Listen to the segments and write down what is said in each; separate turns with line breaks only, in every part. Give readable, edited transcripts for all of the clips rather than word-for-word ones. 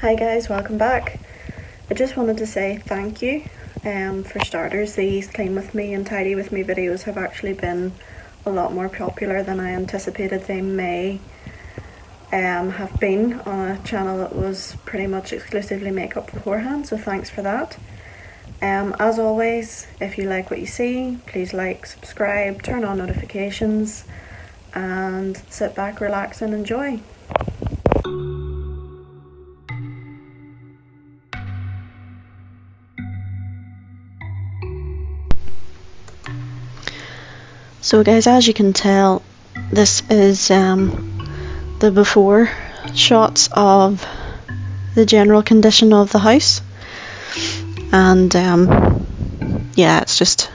Hi guys, welcome back. I just wanted to say thank you. For starters, these clean with me and tidy with me videos have actually been a lot more popular than I anticipated they may have been on a channel that was pretty much exclusively makeup beforehand, so thanks for that. As always, if you like what you see, please like, subscribe, turn on notifications, and sit back, relax and enjoy. So guys, as you can tell, this is the before shots of the general condition of the house, and yeah, it's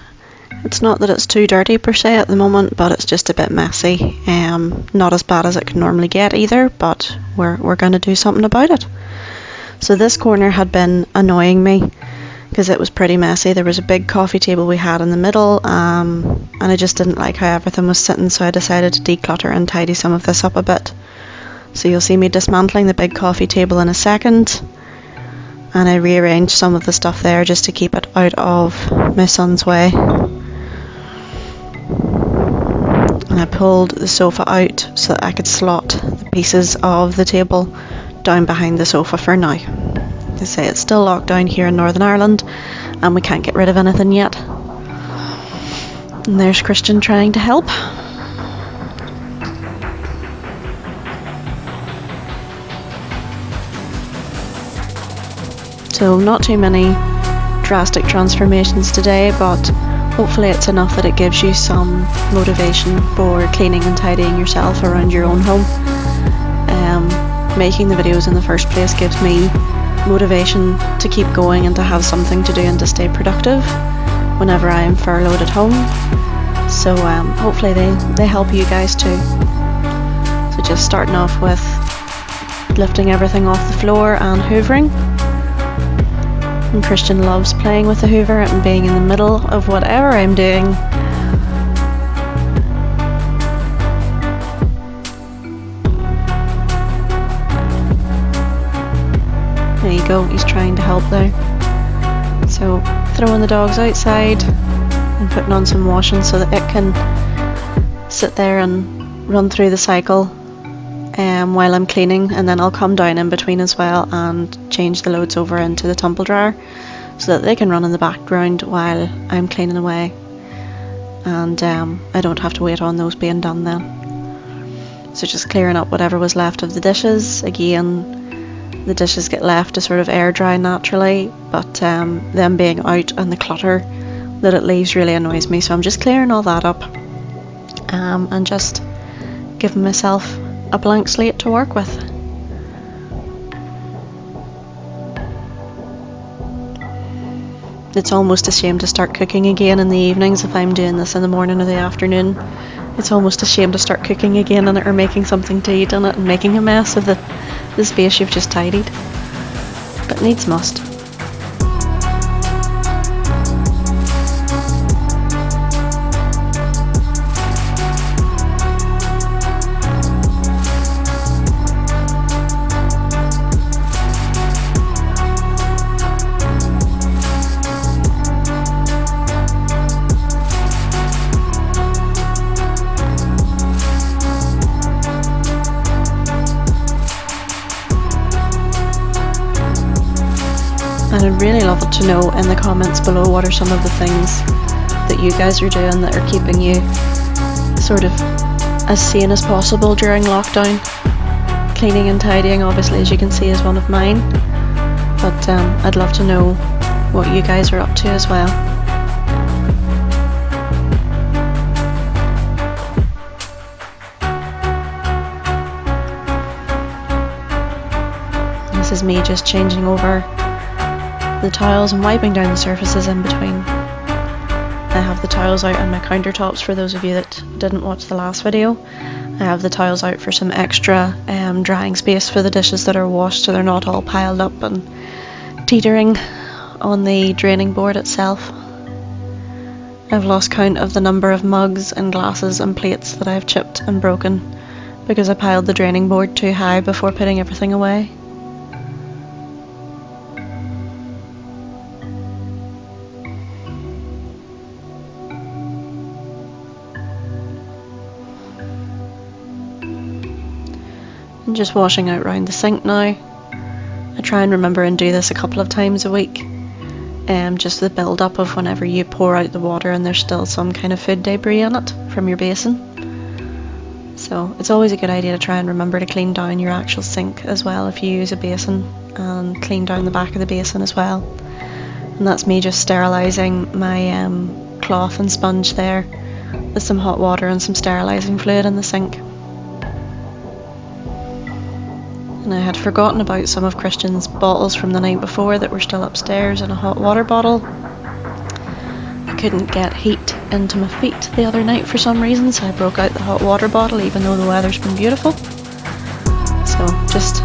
not that it's too dirty per se at the moment, but it's just a bit messy. Not as bad as it can normally get either, but we're going to do something about it. So this corner had been annoying me because it was pretty messy. There was a big coffee table we had in the middle, and I just didn't like how everything was sitting, so I decided to declutter and tidy some of this up a bit. So you'll see me dismantling the big coffee table in a second, and I rearranged some of the stuff there just to keep it out of my son's way. And I pulled the sofa out so that I could slot the pieces of the table down behind the sofa for now. They say it's still locked down here in Northern Ireland and we can't get rid of anything yet. And there's Christian trying to help. So not too many drastic transformations today, but hopefully it's enough that it gives you some motivation for cleaning and tidying yourself around your own home. Making the videos in the first place gives me motivation to keep going and to have something to do and to stay productive whenever I am furloughed at home. So hopefully they help you guys too. So just starting off with lifting everything off the floor and hoovering. And Christian loves playing with the hoover and being in the middle of whatever I'm doing. There you go, he's trying to help there. So throwing the dogs outside and putting on some washing so that it can sit there and run through the cycle while I'm cleaning, and then I'll come down in between as well and change the loads over into the tumble dryer so that they can run in the background while I'm cleaning away, and I don't have to wait on those being done then. So just clearing up whatever was left of the dishes. Again, the dishes get left to sort of air dry naturally, but them being out and the clutter that it leaves really annoys me, so I'm just clearing all that up and just giving myself a blank slate to work with. It's almost a shame to start cooking again in the evenings if I'm doing this in the morning or the afternoon. It's almost a shame to start cooking again in it or making something to eat in it and making a mess of the space you've just tidied. But needs must. And I'd really love it to know in the comments below what are some of the things that you guys are doing that are keeping you sort of as sane as possible during lockdown. Cleaning and tidying, obviously, as you can see, is one of mine, but I'd love to know what you guys are up to as well. This is me just changing over the tiles and wiping down the surfaces in between. I have the tiles out on my countertops for those of you that didn't watch the last video. I have the tiles out for some extra drying space for the dishes that are washed, so they're not all piled up and teetering on the draining board itself. I've lost count of the number of mugs and glasses and plates that I've chipped and broken because I piled the draining board too high before putting everything away. I'm just washing out round the sink now. I try and remember and do this a couple of times a week. Just the build up of whenever you pour out the water and there's still some kind of food debris in it from your basin. So it's always a good idea to try and remember to clean down your actual sink as well if you use a basin, and clean down the back of the basin as well. And that's me just sterilising my cloth and sponge there with some hot water and some sterilising fluid in the sink. And I had forgotten about some of Christian's bottles from the night before that were still upstairs in a hot water bottle. I couldn't get heat into my feet the other night for some reason, so I broke out the hot water bottle even though the weather's been beautiful. So just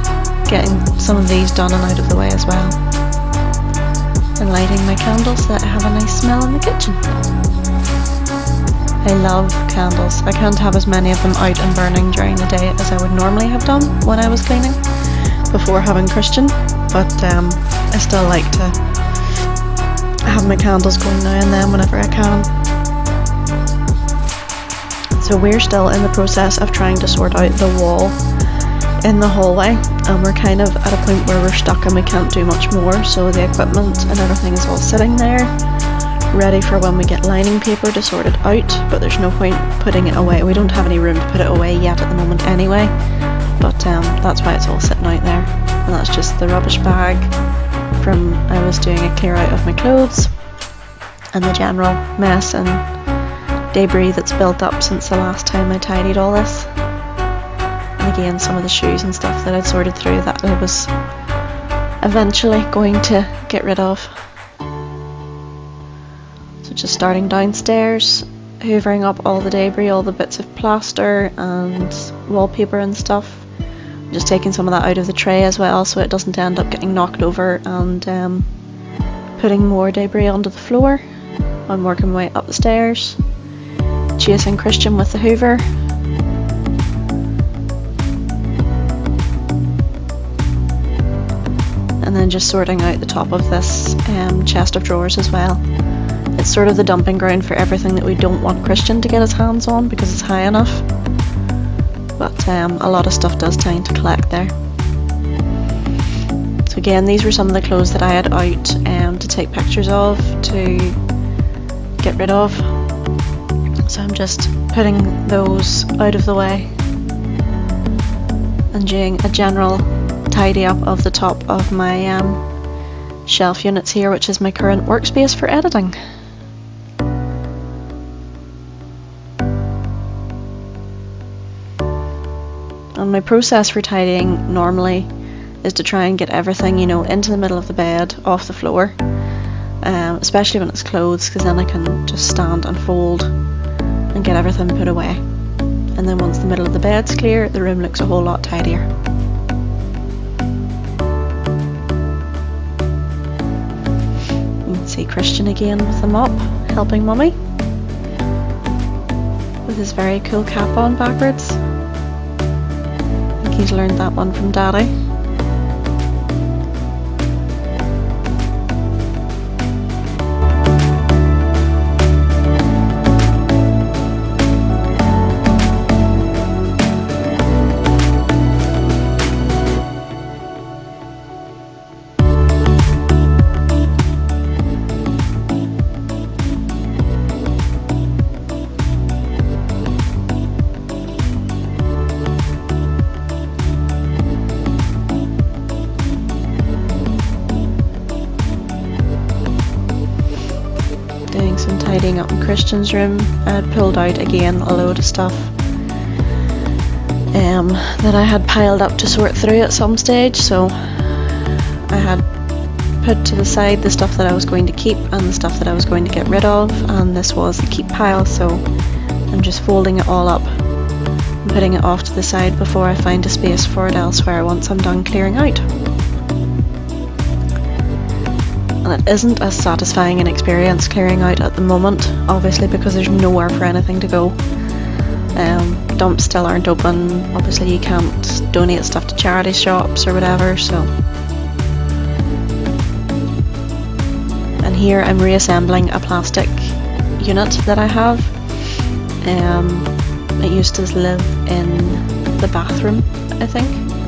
getting some of these done and out of the way as well. And lighting my candles so that I have a nice smell in the kitchen. I love candles. I can't have as many of them out and burning during the day as I would normally have done when I was cleaning before having Christian, but I still like to have my candles going now and then whenever I can. So we're still in the process of trying to sort out the wall in the hallway, and we're kind of at a point where we're stuck and we can't do much more, so the equipment and everything is all sitting there ready for when we get lining paper to sort it out, but there's no point putting it away. We don't have any room to put it away yet at the moment anyway, but that's why it's all sitting out there. And that's just the rubbish bag from I was doing a clear out of my clothes, and the general mess and debris that's built up since the last time I tidied all this. And again, some of the shoes and stuff that I'd sorted through that I was eventually going to get rid of. Just starting downstairs, hoovering up all the debris, all the bits of plaster and wallpaper and stuff. Just taking some of that out of the tray as well so it doesn't end up getting knocked over and putting more debris onto the floor. I'm working my way up the stairs, chasing Christian with the hoover. And then just sorting out the top of this chest of drawers as well. It's sort of the dumping ground for everything that we don't want Christian to get his hands on because it's high enough. But a lot of stuff does tend to collect there. So again, these were some of the clothes that I had out to take pictures of, to get rid of. So I'm just putting those out of the way and doing a general tidy up of the top of my shelf units here, which is my current workspace for editing. And my process for tidying normally is to try and get everything, into the middle of the bed, off the floor, especially when it's clothes, because then I can just stand and fold and get everything put away. And then once the middle of the bed's clear, the room looks a whole lot tidier. You can see Christian again with the mop, helping Mummy, with his very cool cap on backwards. He's learned that one from Daddy. Tidying up in Christian's room. I had pulled out again a load of stuff that I had piled up to sort through at some stage, so I had put to the side the stuff that I was going to keep and the stuff that I was going to get rid of, and this was the keep pile, so I'm just folding it all up and putting it off to the side before I find a space for it elsewhere once I'm done clearing out. And it isn't as satisfying an experience clearing out at the moment, obviously, because there's nowhere for anything to go. Dumps still aren't open, obviously you can't donate stuff to charity shops or whatever, so. And here I'm reassembling a plastic unit that I have. It used to live in the bathroom, I think.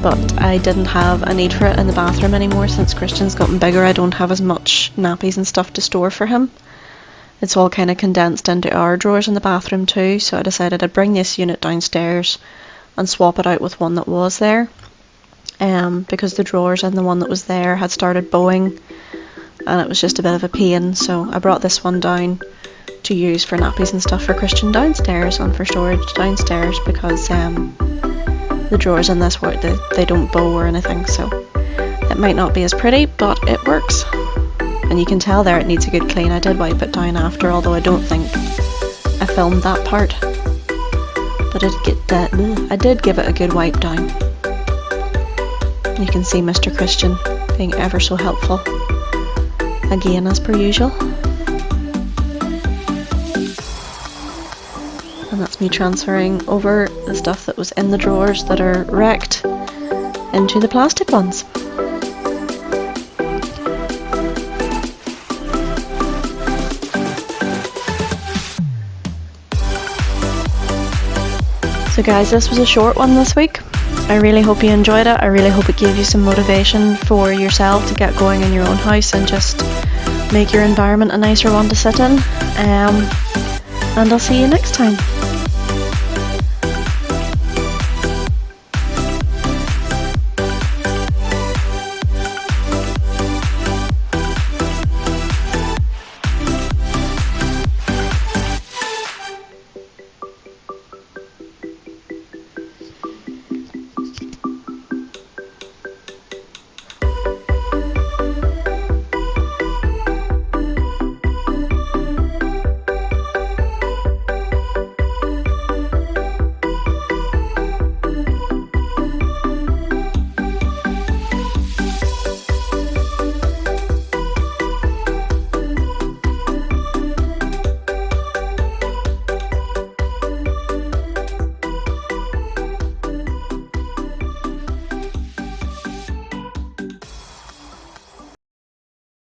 but I didn't have a need for it in the bathroom anymore since Christian's gotten bigger. I don't have as much nappies and stuff to store for him. It's all kind of condensed into our drawers in the bathroom too, so I decided I'd bring this unit downstairs and swap it out with one that was there, because the drawers in the one that was there had started bowing and it was just a bit of a pain, so I brought this one down to use for nappies and stuff for Christian downstairs and for storage downstairs, because the drawers in this work, they don't bow or anything, so it might not be as pretty, but it works. And you can tell there it needs a good clean. I did wipe it down after, although I don't think I filmed that part. But I did give it a good wipe down. You can see Mr. Christian being ever so helpful. Again, as per usual. And that's me transferring over the stuff that was in the drawers that are wrecked into the plastic ones. So guys, this was a short one this week. I really hope you enjoyed it. I really hope it gave you some motivation for yourself to get going in your own house and just make your environment a nicer one to sit in. And I'll see you next time.